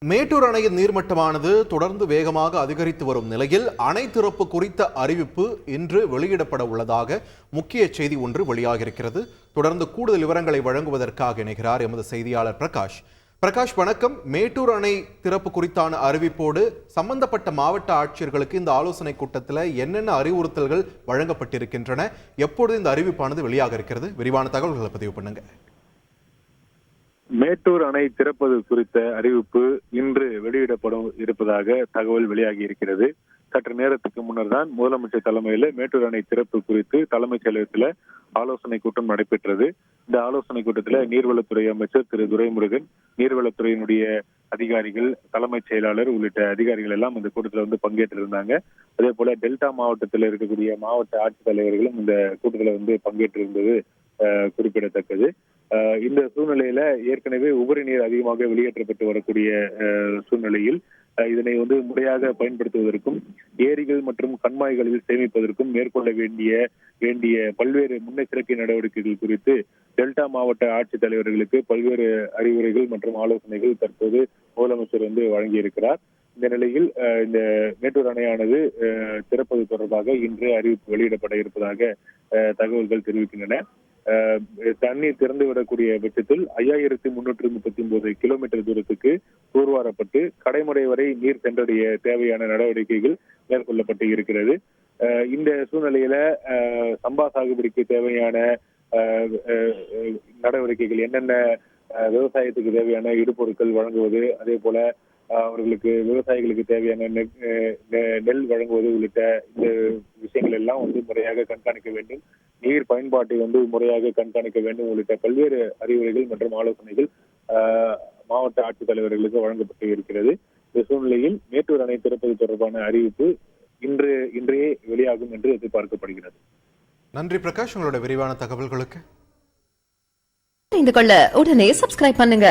மேட்டூர் அணையின் நீர்மட்டமானது தொடர்ந்து வேகமாக அதிகரித்து வரும் நிலையில் அணை திறப்பு குறித்த அறிவிப்பு இன்று வெளியிடப்பட உள்ளதாக முக்கிய செய்தி ஒன்று வெளியாகியிருக்கிறது. தொடர்ந்து கூடுதல் விவரங்களை வழங்குவதற்காக இணைகிறார் எமது செய்தியாளர் பிரகாஷ். பிரகாஷ், வணக்கம். மேட்டூர் அணை திறப்பு குறித்தான அறிவிப்போடு சம்பந்தப்பட்ட மாவட்ட ஆட்சியர்களுக்கு இந்த ஆலோசனை கூட்டத்தில் என்னென்ன அறிவுறுத்தல்கள் வழங்கப்பட்டிருக்கின்றன, எப்பொழுது இந்த அறிவிப்பானது வெளியாக இருக்கிறது, விரிவான தகவல்களை பதிவு பண்ணுங்க. மேட்டூர் அணை திறப்பது குறித்த அறிவிப்பு இன்று வெளியிடப்படும் இருப்பதாக தகவல் வெளியாகி இருக்கிறது. சற்று நேரத்துக்கு முன்னர் தான் முதலமைச்சர் தலைமையில் மேட்டூர் அணை திறப்பு குறித்து தலைமைச் செயலகத்தில் ஆலோசனை கூட்டம் நடைபெற்றது. இந்த ஆலோசனை கூட்டத்தில் நீர்வளத்துறை அமைச்சர் திரு துரைமுருகன், நீர்வளத்துறையினுடைய அதிகாரிகள், தலைமைச் செயலாளர் உள்ளிட்ட அதிகாரிகள் எல்லாம் இந்த கூட்டத்தில் பங்கேற்றிருந்தாங்க. அதே போல டெல்டா மாவட்டத்தில் இருக்கக்கூடிய மாவட்ட ஆட்சித்தலைவர்களும் இந்த கூட்டத்தில் பங்கேற்றிருந்தது குறிப்பிடத்தக்கது. இந்த சூழ்நிலையில ஏற்கனவே உபரி நீர் அதிகமாக வெளியேற்றப்பட்டு வரக்கூடிய சூழ்நிலையில் இதனை முறையாக பயன்படுத்துவதற்கும் ஏரிகள் மற்றும் கண்மாய்களில் சேமிப்பதற்கும் மேற்கொள்ள வேண்டிய பல்வேறு முன்னெச்சரிக்கை நடவடிக்கைகள் குறித்து டெல்டா மாவட்ட ஆட்சித்தலைவர்களுக்கு பல்வேறு அறிவுரைகள் மற்றும் ஆலோசனைகள் தற்போது முதலமைச்சர் வழங்கியிருக்கிறார். இந்த நிலையில் இந்த மேட்டூர் அணையானது திறப்பது தொடர்பாக இன்று அறிவிப்பு வெளியிடப்பட இருப்பதாக தகவல்கள் தெரிவிக்கின்றன. தண்ணீர் திறந்து விடக்கூடிய பட்சத்தில் 5339 கிலோமீட்டர் தூரத்துக்கு தூர்வாரப்பட்டு கடைமடை வரை நீர் சென்றடைய தேவையான நடவடிக்கைகள் மேற்கொள்ளப்பட்டு இருக்கிறது. இந்த சூழ்நிலையில சம்பா சாகுபடிக்கு தேவையான நடவடிக்கைகள் என்னென்ன, விவசாயத்துக்கு தேவையான இடுபொருட்கள் வழங்குவது, அதே போல அவர்களுக்கு விவசாயிகளுக்கு தேவையான நெல் வழங்குவது உள்ளிட்ட இந்த விஷயங்கள் எல்லாம் முறையாக கண்காணிக்க வேண்டும். நீர் பயன்பாட்டை முறையாக கண்காணிக்க வேண்டும் உள்ளிட்ட பல்வேறு அறிவுரைகள் மற்றும் ஆலோசனைகள் மாவட்ட ஆட்சித்தலைவர்களுக்கு வழங்கப்பட்டு இருக்கிறது. இந்த சூழ்நிலையில் மேட்டூர் அணை திறப்பது தொடர்பான அறிவிப்பு இன்றையே வெளியாகும் என்று எதிர்பார்க்கப்படுகிறது. நன்றி பிரகாஷ், உங்களோட விரிவான தகவல்களுக்கு. உடனே சப்ஸ்கிரைப் பண்ணுங்க.